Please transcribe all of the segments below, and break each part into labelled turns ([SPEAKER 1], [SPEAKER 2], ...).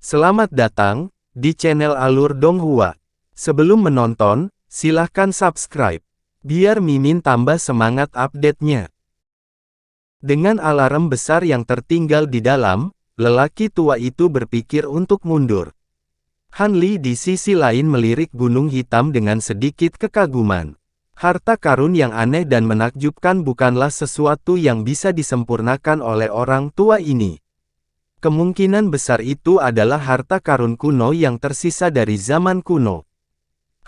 [SPEAKER 1] Selamat datang di channel Alur Donghua. Sebelum menonton, silahkan subscribe, biar Mimin tambah semangat update-nya. Dengan alarm besar yang tertinggal di dalam, lelaki tua itu berpikir untuk mundur. Han Li di sisi lain melirik gunung hitam dengan sedikit kekaguman. Harta karun yang aneh dan menakjubkan bukanlah sesuatu yang bisa disempurnakan oleh orang tua ini. Kemungkinan besar itu adalah harta karun kuno yang tersisa dari zaman kuno.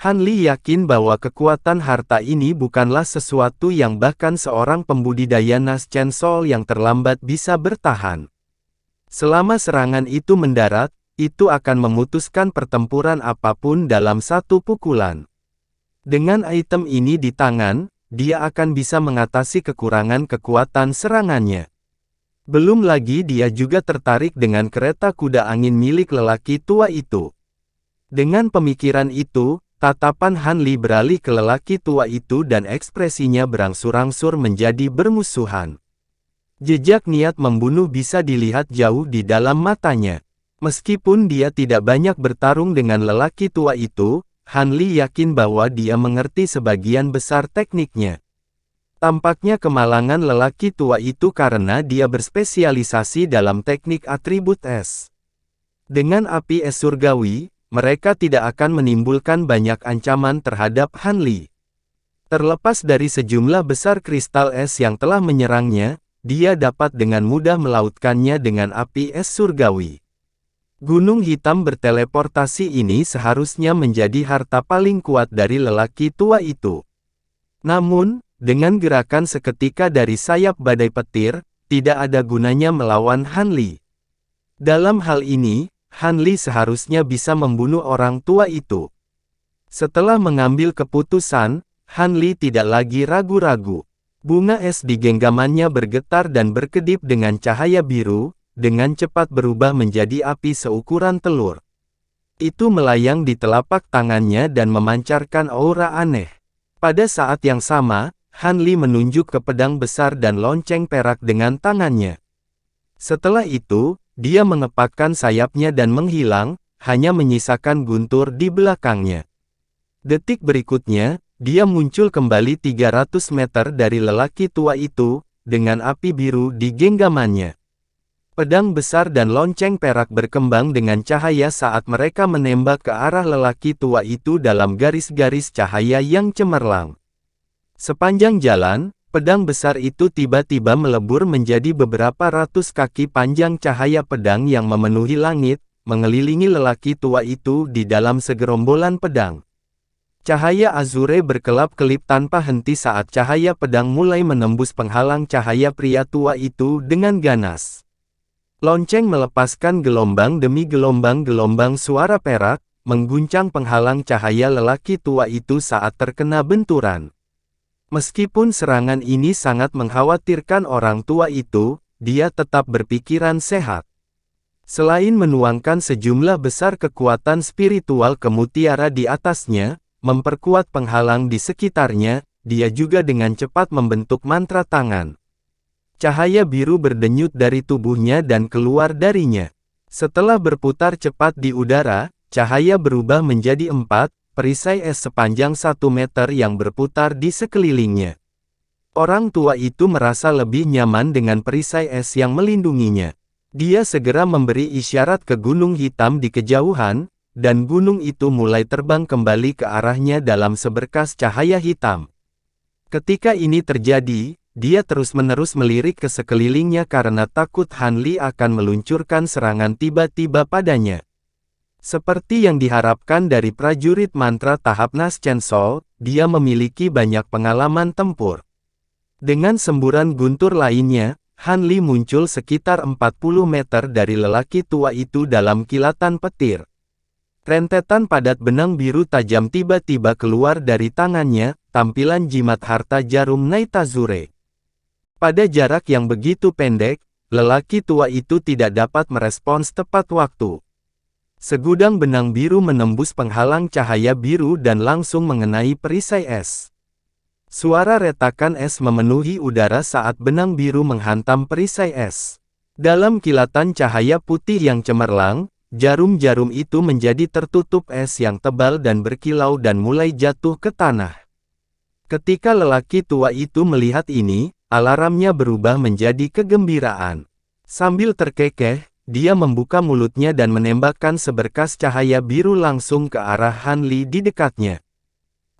[SPEAKER 1] Han Li yakin bahwa kekuatan harta ini bukanlah sesuatu yang bahkan seorang pembudidaya nas Chainsaw yang terlambat bisa bertahan. Selama serangan itu mendarat, itu akan memutuskan pertempuran apapun dalam satu pukulan. Dengan item ini di tangan, dia akan bisa mengatasi kekurangan kekuatan serangannya. Belum lagi dia juga tertarik dengan kereta kuda angin milik lelaki tua itu. Dengan pemikiran itu, tatapan Han Li beralih ke lelaki tua itu dan ekspresinya berangsur-angsur menjadi bermusuhan. Jejak niat membunuh bisa dilihat jauh di dalam matanya. Meskipun dia tidak banyak bertarung dengan lelaki tua itu, Han Li yakin bahwa dia mengerti sebagian besar tekniknya. Tampaknya kemalangan lelaki tua itu karena dia berspesialisasi dalam teknik atribut es. Dengan api es surgawi, mereka tidak akan menimbulkan banyak ancaman terhadap Han Li. Terlepas dari sejumlah besar kristal es yang telah menyerangnya, dia dapat dengan mudah melautkannya dengan api es surgawi. Gunung hitam berteleportasi ini seharusnya menjadi harta paling kuat dari lelaki tua itu. Namun, dengan gerakan seketika dari sayap badai petir, tidak ada gunanya melawan Han Li. Dalam hal ini, Han Li seharusnya bisa membunuh orang tua itu. Setelah mengambil keputusan, Han Li tidak lagi ragu-ragu. Bunga es di genggamannya bergetar dan berkedip dengan cahaya biru, dengan cepat berubah menjadi api seukuran telur. Itu melayang di telapak tangannya dan memancarkan aura aneh. Pada saat yang sama, Han Li menunjuk ke pedang besar dan lonceng perak dengan tangannya. Setelah itu, dia mengepakkan sayapnya dan menghilang, hanya menyisakan guntur di belakangnya. Detik berikutnya, dia muncul kembali 300 meter dari lelaki tua itu, dengan api biru di genggamannya. Pedang besar dan lonceng perak berkembang dengan cahaya saat mereka menembak ke arah lelaki tua itu dalam garis-garis cahaya yang cemerlang. Sepanjang jalan, pedang besar itu tiba-tiba melebur menjadi beberapa ratus kaki panjang cahaya pedang yang memenuhi langit, mengelilingi lelaki tua itu di dalam segerombolan pedang. Cahaya azure berkelap-kelip tanpa henti saat cahaya pedang mulai menembus penghalang cahaya pria tua itu dengan ganas. Lonceng melepaskan gelombang demi gelombang suara perak, mengguncang penghalang cahaya lelaki tua itu saat terkena benturan. Meskipun serangan ini sangat mengkhawatirkan orang tua itu, dia tetap berpikiran sehat. Selain menuangkan sejumlah besar kekuatan spiritual ke mutiara di atasnya, memperkuat penghalang di sekitarnya, dia juga dengan cepat membentuk mantra tangan. Cahaya biru berdenyut dari tubuhnya dan keluar darinya. Setelah berputar cepat di udara, cahaya berubah menjadi 4 perisai es sepanjang 1 meter yang berputar di sekelilingnya. Orang tua itu merasa lebih nyaman dengan perisai es yang melindunginya. Dia segera memberi isyarat ke gunung hitam di kejauhan, dan gunung itu mulai terbang kembali ke arahnya dalam seberkas cahaya hitam. Ketika ini terjadi, dia terus-menerus melirik ke sekelilingnya karena takut Han Li akan meluncurkan serangan tiba-tiba padanya. Seperti yang diharapkan dari prajurit mantra tahap nas Chainsaw, dia memiliki banyak pengalaman tempur. Dengan semburan guntur lainnya, Han Li muncul sekitar 40 meter dari lelaki tua itu dalam kilatan petir. Rentetan padat benang biru tajam tiba-tiba keluar dari tangannya, tampilan jimat harta jarum Naitazure. Pada jarak yang begitu pendek, lelaki tua itu tidak dapat merespons tepat waktu. Segudang benang biru menembus penghalang cahaya biru dan langsung mengenai perisai es. Suara retakan es memenuhi udara saat benang biru menghantam perisai es. Dalam kilatan cahaya putih yang cemerlang, jarum-jarum itu menjadi tertutup es yang tebal dan berkilau dan mulai jatuh ke tanah. Ketika lelaki tua itu melihat ini, alarmnya berubah menjadi kegembiraan. Sambil terkekeh, dia membuka mulutnya dan menembakkan seberkas cahaya biru langsung ke arah Han Li di dekatnya.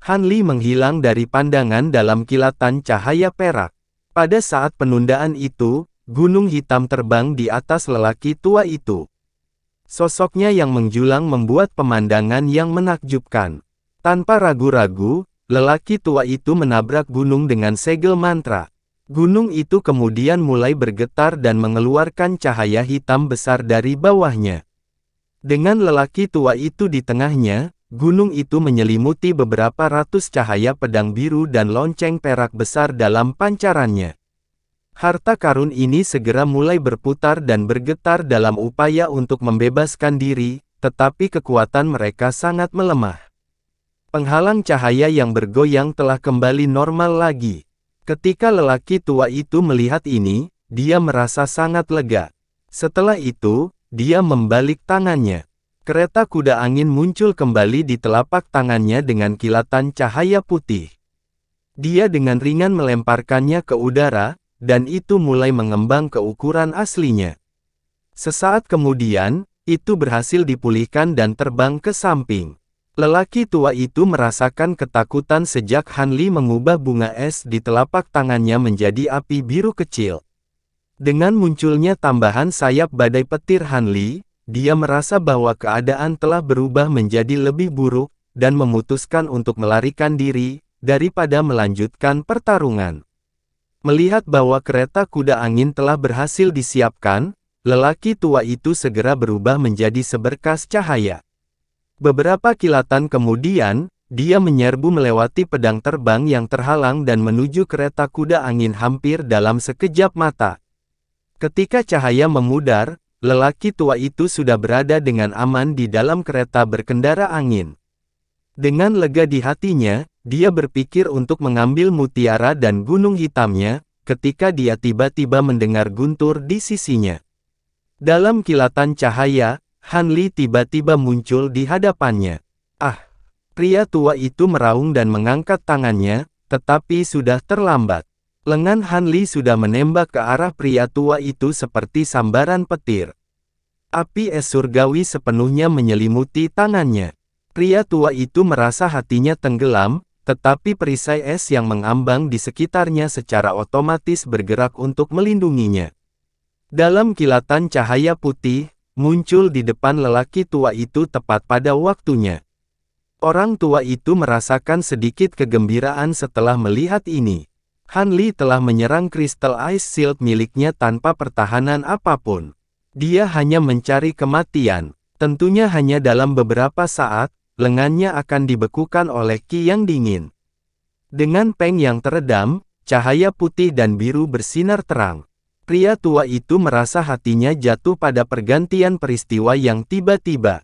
[SPEAKER 1] Han Li menghilang dari pandangan dalam kilatan cahaya perak. Pada saat penundaan itu, gunung hitam terbang di atas lelaki tua itu. Sosoknya yang menjulang membuat pemandangan yang menakjubkan. Tanpa ragu-ragu, lelaki tua itu menabrak gunung dengan segel mantra. Gunung itu kemudian mulai bergetar dan mengeluarkan cahaya hitam besar dari bawahnya. Dengan lelaki tua itu di tengahnya, gunung itu menyelimuti beberapa ratus cahaya pedang biru dan lonceng perak besar dalam pancarannya. Harta karun ini segera mulai berputar dan bergetar dalam upaya untuk membebaskan diri, tetapi kekuatan mereka sangat melemah. Penghalang cahaya yang bergoyang telah kembali normal lagi. Ketika lelaki tua itu melihat ini, dia merasa sangat lega. Setelah itu, dia membalik tangannya. Kereta kuda angin muncul kembali di telapak tangannya dengan kilatan cahaya putih. Dia dengan ringan melemparkannya ke udara, dan itu mulai mengembang ke ukuran aslinya. Sesaat kemudian, itu berhasil dipulihkan dan terbang ke samping. Lelaki tua itu merasakan ketakutan sejak Han Li mengubah bunga es di telapak tangannya menjadi api biru kecil. Dengan munculnya tambahan sayap badai petir Han Li, dia merasa bahwa keadaan telah berubah menjadi lebih buruk, dan memutuskan untuk melarikan diri, daripada melanjutkan pertarungan. Melihat bahwa kereta kuda angin telah berhasil disiapkan, lelaki tua itu segera berubah menjadi seberkas cahaya. Beberapa kilatan kemudian, dia menyerbu melewati pedang terbang yang terhalang dan menuju kereta kuda angin hampir dalam sekejap mata. Ketika cahaya memudar, lelaki tua itu sudah berada dengan aman di dalam kereta berkendara angin. Dengan lega di hatinya, dia berpikir untuk mengambil mutiara dan gunung hitamnya, ketika dia tiba-tiba mendengar guntur di sisinya. Dalam kilatan cahaya, Han Li tiba-tiba muncul di hadapannya. "Ah!" Pria tua itu meraung dan mengangkat tangannya, tetapi sudah terlambat. Lengan Han Li sudah menembak ke arah pria tua itu seperti sambaran petir. Api es surgawi sepenuhnya menyelimuti tangannya. Pria tua itu merasa hatinya tenggelam, tetapi perisai es yang mengambang di sekitarnya secara otomatis bergerak untuk melindunginya. Dalam kilatan cahaya putih, muncul di depan lelaki tua itu tepat pada waktunya. Orang tua itu merasakan sedikit kegembiraan setelah melihat ini. Han Li telah menyerang Crystal Ice Shield miliknya tanpa pertahanan apapun. Dia hanya mencari kematian. Tentunya hanya dalam beberapa saat, lengannya akan dibekukan oleh Qi yang dingin. Dengan peng yang teredam, cahaya putih dan biru bersinar terang. Pria tua itu merasa hatinya jatuh pada pergantian peristiwa yang tiba-tiba.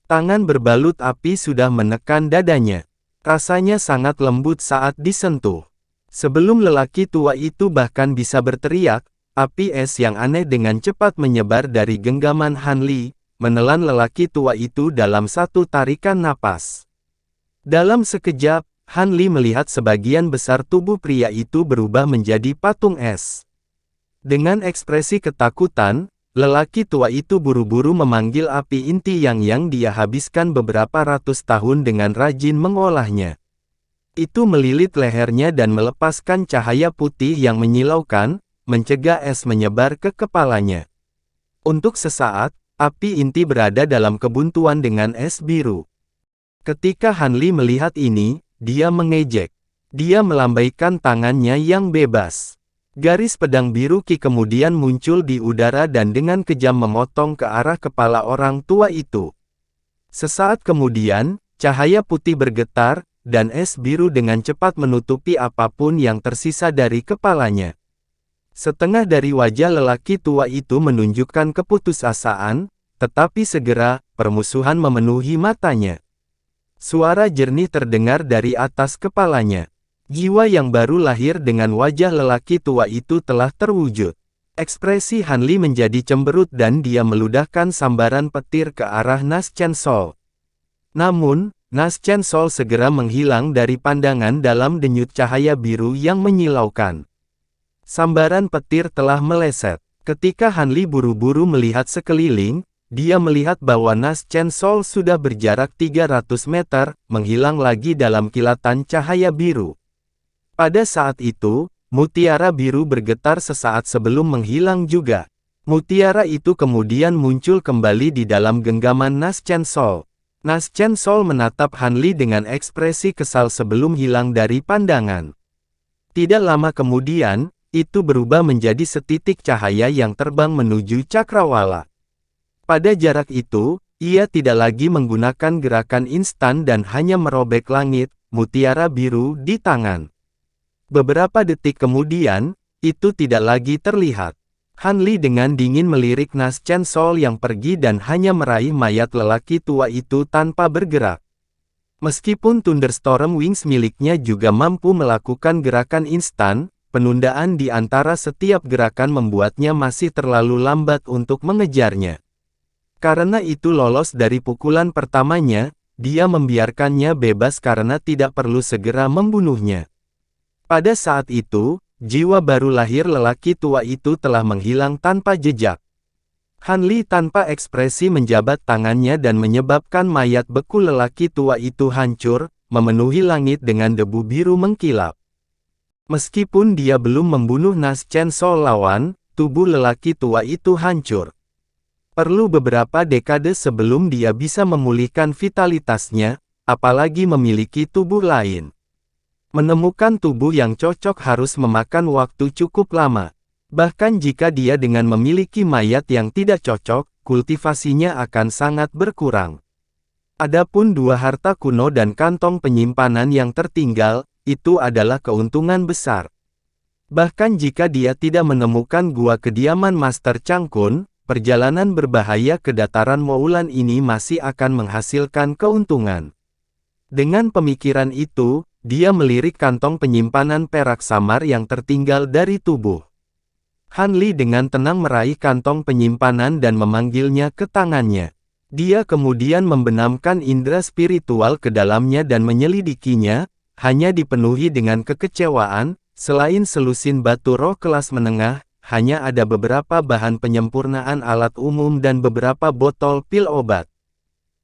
[SPEAKER 1] Tangan berbalut api sudah menekan dadanya. Rasanya sangat lembut saat disentuh. Sebelum lelaki tua itu bahkan bisa berteriak, api es yang aneh dengan cepat menyebar dari genggaman Han Li, menelan lelaki tua itu dalam satu tarikan napas. Dalam sekejap, Han Li melihat sebagian besar tubuh pria itu berubah menjadi patung es. Dengan ekspresi ketakutan, lelaki tua itu buru-buru memanggil api inti yang dia habiskan beberapa ratus tahun dengan rajin mengolahnya. Itu melilit lehernya dan melepaskan cahaya putih yang menyilaukan, mencegah es menyebar ke kepalanya. Untuk sesaat, api inti berada dalam kebuntuan dengan es biru. Ketika Han Li melihat ini, dia mengejek. Dia melambaikan tangannya yang bebas. Garis pedang biru Qi kemudian muncul di udara dan dengan kejam memotong ke arah kepala orang tua itu. Sesaat kemudian, cahaya putih bergetar, dan es biru dengan cepat menutupi apapun yang tersisa dari kepalanya. Setengah dari wajah lelaki tua itu menunjukkan keputusasaan, tetapi segera, permusuhan memenuhi matanya. Suara jernih terdengar dari atas kepalanya. Jiwa yang baru lahir dengan wajah lelaki tua itu telah terwujud. Ekspresi Han Li menjadi cemberut dan dia meludahkan sambaran petir ke arah Nas Chen Sol. Namun, Nas Chen Sol segera menghilang dari pandangan dalam denyut cahaya biru yang menyilaukan. Sambaran petir telah meleset. Ketika Han Li buru-buru melihat sekeliling, dia melihat bahwa Nas Chen Sol sudah berjarak 300 meter, menghilang lagi dalam kilatan cahaya biru. Pada saat itu, mutiara biru bergetar sesaat sebelum menghilang juga. Mutiara itu kemudian muncul kembali di dalam genggaman Nas Chen Sol. Nas Chen Sol menatap Han Li dengan ekspresi kesal sebelum hilang dari pandangan. Tidak lama kemudian, itu berubah menjadi setitik cahaya yang terbang menuju cakrawala. Pada jarak itu, ia tidak lagi menggunakan gerakan instan dan hanya merobek langit, mutiara biru di tangan. Beberapa detik kemudian, itu tidak lagi terlihat. Han Li dengan dingin melirik Nas Chen Sol yang pergi dan hanya meraih mayat lelaki tua itu tanpa bergerak. Meskipun Thunderstorm Wings miliknya juga mampu melakukan gerakan instan, penundaan di antara setiap gerakan membuatnya masih terlalu lambat untuk mengejarnya. Karena itu lolos dari pukulan pertamanya, dia membiarkannya bebas karena tidak perlu segera membunuhnya. Pada saat itu, jiwa baru lahir lelaki tua itu telah menghilang tanpa jejak. Han Li tanpa ekspresi menjabat tangannya dan menyebabkan mayat beku lelaki tua itu hancur, memenuhi langit dengan debu biru mengkilap. Meskipun dia belum membunuh Nas Chen Sol lawan, tubuh lelaki tua itu hancur. Perlu beberapa dekade sebelum dia bisa memulihkan vitalitasnya, apalagi memiliki tubuh lain. Menemukan tubuh yang cocok harus memakan waktu cukup lama. Bahkan jika dia dengan memiliki mayat yang tidak cocok, kultivasinya akan sangat berkurang. Adapun dua harta kuno dan kantong penyimpanan yang tertinggal, itu adalah keuntungan besar. Bahkan jika dia tidak menemukan gua kediaman Master Chang Kun, perjalanan berbahaya ke dataran Moulan ini masih akan menghasilkan keuntungan. Dengan pemikiran itu, dia melirik kantong penyimpanan perak samar yang tertinggal dari tubuh. Han Li dengan tenang meraih kantong penyimpanan dan memanggilnya ke tangannya. Dia kemudian membenamkan indera spiritual ke dalamnya dan menyelidikinya, hanya dipenuhi dengan kekecewaan, selain selusin batu roh kelas menengah, hanya ada beberapa bahan penyempurnaan alat umum dan beberapa botol pil obat.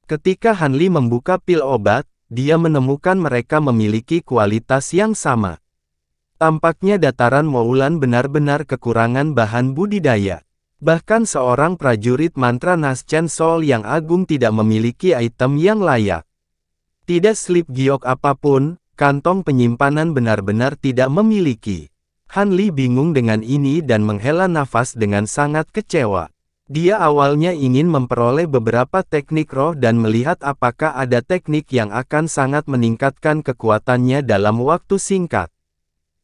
[SPEAKER 1] Ketika Han Li membuka pil obat, dia menemukan mereka memiliki kualitas yang sama. Tampaknya dataran Moulan benar-benar kekurangan bahan budidaya. Bahkan seorang prajurit mantra Nas Chen Sol yang agung tidak memiliki item yang layak. Tidak slip giok apapun, kantong penyimpanan benar-benar tidak memiliki. Han Li bingung dengan ini dan menghela nafas dengan sangat kecewa. Dia awalnya ingin memperoleh beberapa teknik roh dan melihat apakah ada teknik yang akan sangat meningkatkan kekuatannya dalam waktu singkat.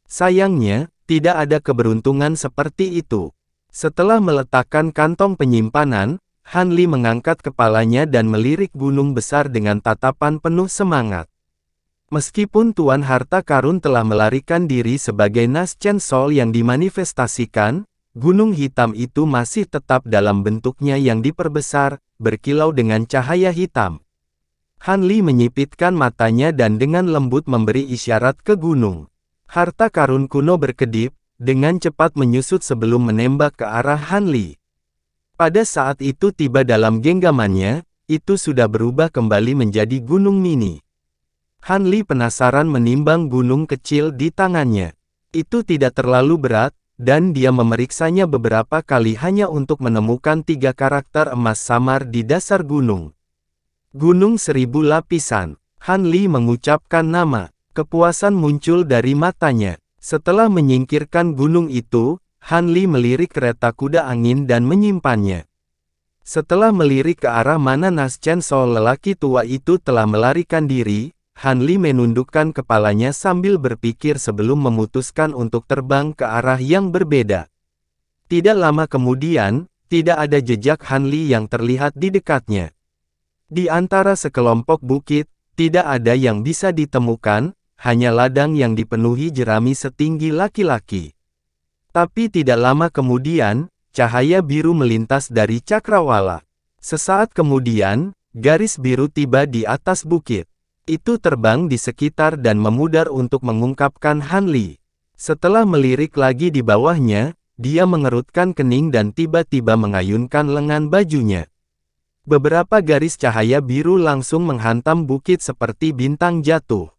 [SPEAKER 1] Sayangnya, tidak ada keberuntungan seperti itu. Setelah meletakkan kantong penyimpanan, Han Li mengangkat kepalanya dan melirik gunung besar dengan tatapan penuh semangat. Meskipun Tuan Harta Karun telah melarikan diri sebagai Nas Chen Sol yang dimanifestasikan, gunung hitam itu masih tetap dalam bentuknya yang diperbesar, berkilau dengan cahaya hitam. Han Li menyipitkan matanya dan dengan lembut memberi isyarat ke gunung. Harta karun kuno berkedip, dengan cepat menyusut sebelum menembak ke arah Han Li. Pada saat itu tiba dalam genggamannya, itu sudah berubah kembali menjadi gunung mini. Han Li penasaran menimbang gunung kecil di tangannya. Itu tidak terlalu berat, dan dia memeriksanya beberapa kali hanya untuk menemukan 3 karakter emas samar di dasar gunung. Gunung 1000 lapisan. Han Li mengucapkan nama. Kepuasan muncul dari matanya. Setelah menyingkirkan gunung itu, Han Li melirik kereta kuda angin dan menyimpannya. Setelah melirik ke arah mana Nas Chen Sol lelaki tua itu telah melarikan diri, Han Li menundukkan kepalanya sambil berpikir sebelum memutuskan untuk terbang ke arah yang berbeda. Tidak lama kemudian, tidak ada jejak Han Li yang terlihat di dekatnya. Di antara sekelompok bukit, tidak ada yang bisa ditemukan, hanya ladang yang dipenuhi jerami setinggi laki-laki. Tapi tidak lama kemudian, cahaya biru melintas dari cakrawala. Sesaat kemudian, garis biru tiba di atas bukit. Itu terbang di sekitar dan memudar untuk mengungkapkan Han Li. Setelah melirik lagi di bawahnya, dia mengerutkan kening dan tiba-tiba mengayunkan lengan bajunya. Beberapa garis cahaya biru langsung menghantam bukit seperti bintang jatuh.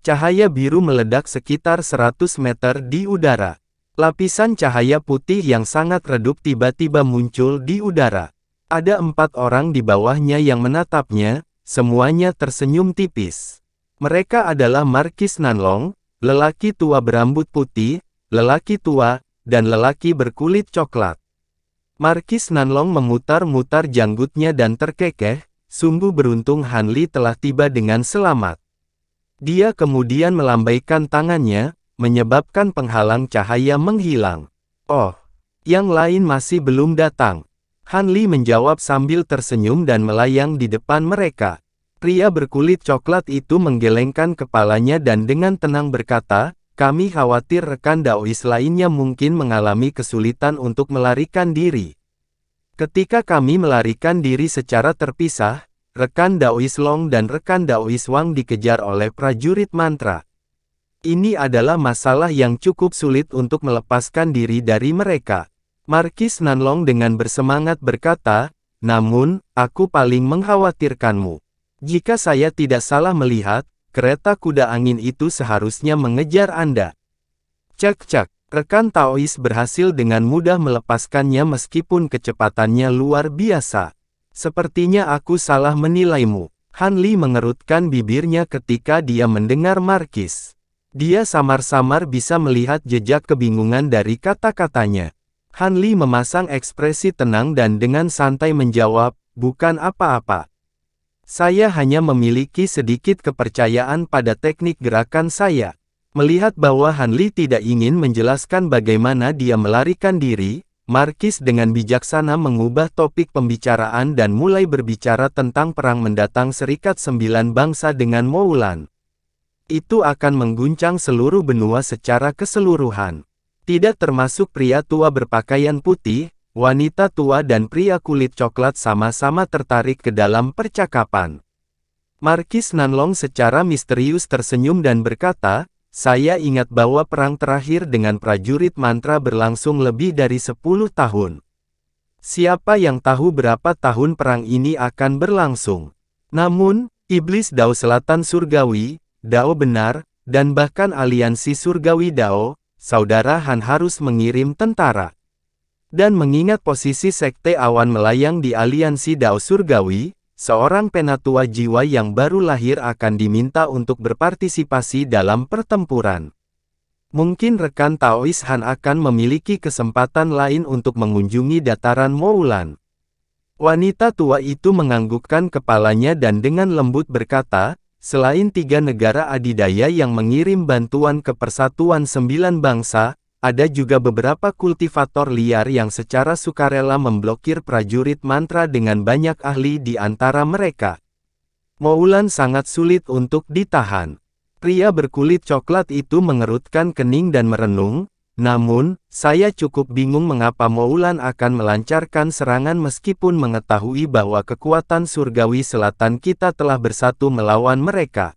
[SPEAKER 1] Cahaya biru meledak sekitar 100 meter di udara. Lapisan cahaya putih yang sangat redup tiba-tiba muncul di udara. Ada 4 orang di bawahnya yang menatapnya, semuanya tersenyum tipis. Mereka adalah Markis Nanlong, lelaki tua berambut putih, lelaki tua, dan lelaki berkulit coklat. Markis Nanlong memutar-mutar janggutnya dan terkekeh, sungguh beruntung Han Li telah tiba dengan selamat. Dia kemudian melambaikan tangannya, menyebabkan penghalang cahaya menghilang. Oh, yang lain masih belum datang. Han Li menjawab sambil tersenyum dan melayang di depan mereka. Pria berkulit coklat itu menggelengkan kepalanya dan dengan tenang berkata, "Kami khawatir rekan Daois lainnya mungkin mengalami kesulitan untuk melarikan diri. Ketika kami melarikan diri secara terpisah, rekan Daois Long dan rekan Daois Wang dikejar oleh prajurit mantra. Ini adalah masalah yang cukup sulit untuk melepaskan diri dari mereka." Markis Nanlong dengan bersemangat berkata, "Namun, aku paling mengkhawatirkanmu. Jika saya tidak salah melihat, kereta kuda angin itu seharusnya mengejar Anda." Cek-cek, rekan Taois berhasil dengan mudah melepaskannya meskipun kecepatannya luar biasa. "Sepertinya aku salah menilaimu." Han Li mengerutkan bibirnya ketika dia mendengar Markis. Dia samar-samar bisa melihat jejak kebingungan dari kata-katanya. Han Li memasang ekspresi tenang dan dengan santai menjawab, "Bukan apa-apa. Saya hanya memiliki sedikit kepercayaan pada teknik gerakan saya." Melihat bahwa Han Li tidak ingin menjelaskan bagaimana dia melarikan diri, Markis dengan bijaksana mengubah topik pembicaraan dan mulai berbicara tentang perang mendatang Serikat Sembilan Bangsa dengan Moulan. Itu akan mengguncang seluruh benua secara keseluruhan. Tidak termasuk pria tua berpakaian putih, wanita tua dan pria kulit coklat sama-sama tertarik ke dalam percakapan. Markis Nanlong secara misterius tersenyum dan berkata, "Saya ingat bahwa perang terakhir dengan prajurit mantra berlangsung lebih dari 10 tahun. Siapa yang tahu berapa tahun perang ini akan berlangsung? Namun, Iblis Dao Selatan Surgawi, Dao Benar, dan bahkan aliansi Surgawi Dao, Saudara Han harus mengirim tentara. Dan mengingat posisi Sekte Awan Melayang di aliansi Dao Surgawi, seorang penatua jiwa yang baru lahir akan diminta untuk berpartisipasi dalam pertempuran. Mungkin rekan Taois Han akan memiliki kesempatan lain untuk mengunjungi dataran Moulan." Wanita tua itu menganggukkan kepalanya dan dengan lembut berkata, "Selain 3 negara adidaya yang mengirim bantuan ke Persatuan Sembilan Bangsa, ada juga beberapa kultivator liar yang secara sukarela memblokir prajurit mantra dengan banyak ahli di antara mereka. Moulan sangat sulit untuk ditahan." Pria berkulit coklat itu mengerutkan kening dan merenung, "Namun, saya cukup bingung mengapa Moulan akan melancarkan serangan meskipun mengetahui bahwa kekuatan surgawi selatan kita telah bersatu melawan mereka.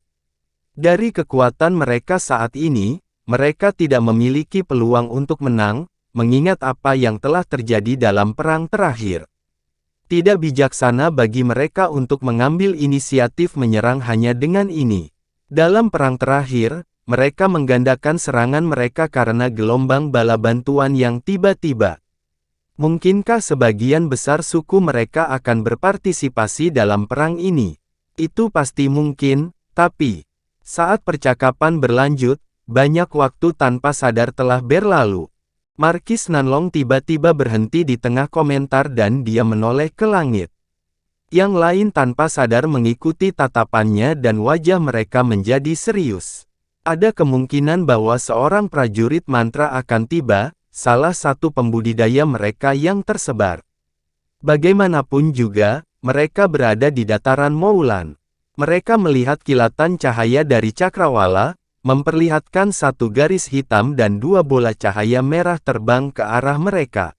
[SPEAKER 1] Dari kekuatan mereka saat ini, mereka tidak memiliki peluang untuk menang, mengingat apa yang telah terjadi dalam perang terakhir. Tidak bijaksana bagi mereka untuk mengambil inisiatif menyerang hanya dengan ini. Dalam perang terakhir, mereka menggandakan serangan mereka karena gelombang bala bantuan yang tiba-tiba. Mungkinkah sebagian besar suku mereka akan berpartisipasi dalam perang ini? Itu pasti mungkin, tapi saat percakapan berlanjut, banyak waktu tanpa sadar telah berlalu. Markis Nanlong tiba-tiba berhenti di tengah komentar dan dia menoleh ke langit. Yang lain tanpa sadar mengikuti tatapannya dan wajah mereka menjadi serius. Ada kemungkinan bahwa seorang prajurit mantra akan tiba, salah satu pembudidaya mereka yang tersebar. Bagaimanapun juga, mereka berada di dataran Moulan. Mereka melihat kilatan cahaya dari cakrawala, memperlihatkan satu garis hitam dan dua bola cahaya merah terbang ke arah mereka.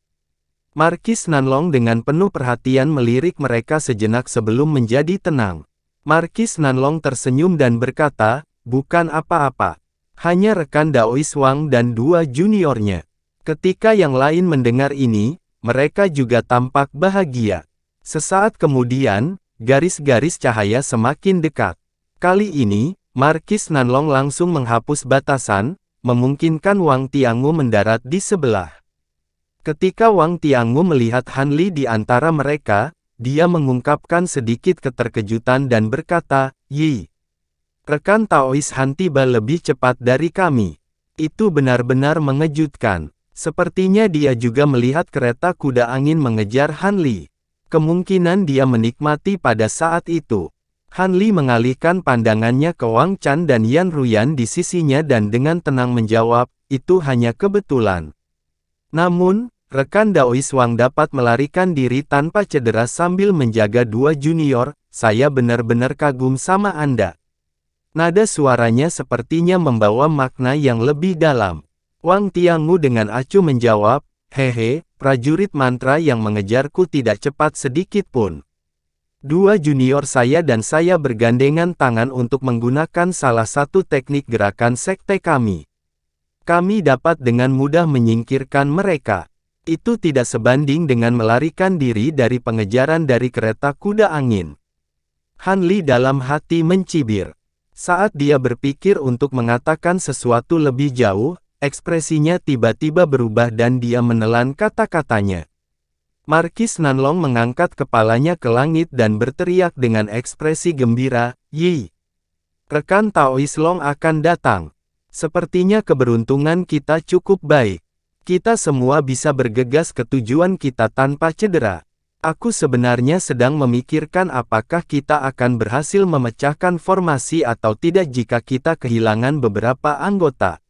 [SPEAKER 1] Markis Nanlong dengan penuh perhatian melirik mereka sejenak sebelum menjadi tenang. Markis Nanlong tersenyum dan berkata, "Bukan apa-apa. Hanya rekan Daois Wang dan dua juniornya." Ketika yang lain mendengar ini, mereka juga tampak bahagia. Sesaat kemudian, garis-garis cahaya semakin dekat. Kali ini, Markis Nanlong langsung menghapus batasan, memungkinkan Wang Tiangu mendarat di sebelah. Ketika Wang Tiangu melihat Han Li di antara mereka, dia mengungkapkan sedikit keterkejutan dan berkata, "Yi, rekan Taois Han tiba lebih cepat dari kami. Itu benar-benar mengejutkan." Sepertinya dia juga melihat kereta kuda angin mengejar Han Li. Kemungkinan dia menikmati pada saat itu. Han Li mengalihkan pandangannya ke Wang Chan dan Yan Ruyan di sisinya dan dengan tenang menjawab, "Itu hanya kebetulan." Namun, rekan Daois Wang dapat melarikan diri tanpa cedera sambil menjaga dua junior. "Saya benar-benar kagum sama Anda." Nada suaranya sepertinya membawa makna yang lebih dalam. Wang Tiangu dengan acuh menjawab, "Hehe, prajurit mantra yang mengejarku tidak cepat sedikit pun. Dua junior saya dan saya bergandengan tangan untuk menggunakan salah satu teknik gerakan sekte kami. Kami dapat dengan mudah menyingkirkan mereka. Itu tidak sebanding dengan melarikan diri dari pengejaran dari kereta kuda angin." Han Li dalam hati mencibir. Saat dia berpikir untuk mengatakan sesuatu lebih jauh, ekspresinya tiba-tiba berubah dan dia menelan kata-katanya. Markis Nanlong mengangkat kepalanya ke langit dan berteriak dengan ekspresi gembira, "Yi! Rekan Taois Long akan datang. Sepertinya keberuntungan kita cukup baik. Kita semua bisa bergegas ke tujuan kita tanpa cedera. Aku sebenarnya sedang memikirkan apakah kita akan berhasil memecahkan formasi atau tidak jika kita kehilangan beberapa anggota."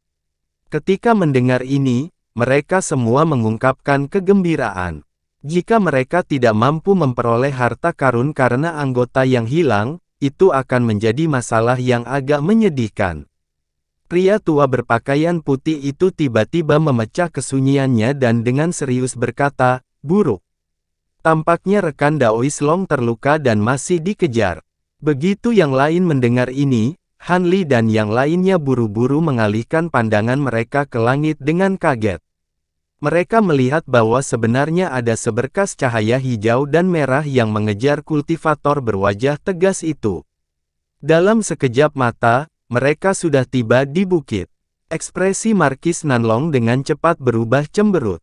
[SPEAKER 1] Ketika mendengar ini, mereka semua mengungkapkan kegembiraan. Jika mereka tidak mampu memperoleh harta karun karena anggota yang hilang, itu akan menjadi masalah yang agak menyedihkan. Pria tua berpakaian putih itu tiba-tiba memecah kesunyiannya dan dengan serius berkata, "Buruk. Tampaknya rekan Daois Long terluka dan masih dikejar." Begitu yang lain mendengar ini, Han Li dan yang lainnya buru-buru mengalihkan pandangan mereka ke langit dengan kaget. Mereka melihat bahwa sebenarnya ada seberkas cahaya hijau dan merah yang mengejar kultivator berwajah tegas itu. Dalam sekejap mata, mereka sudah tiba di bukit. Ekspresi Markis Nanlong dengan cepat berubah cemberut.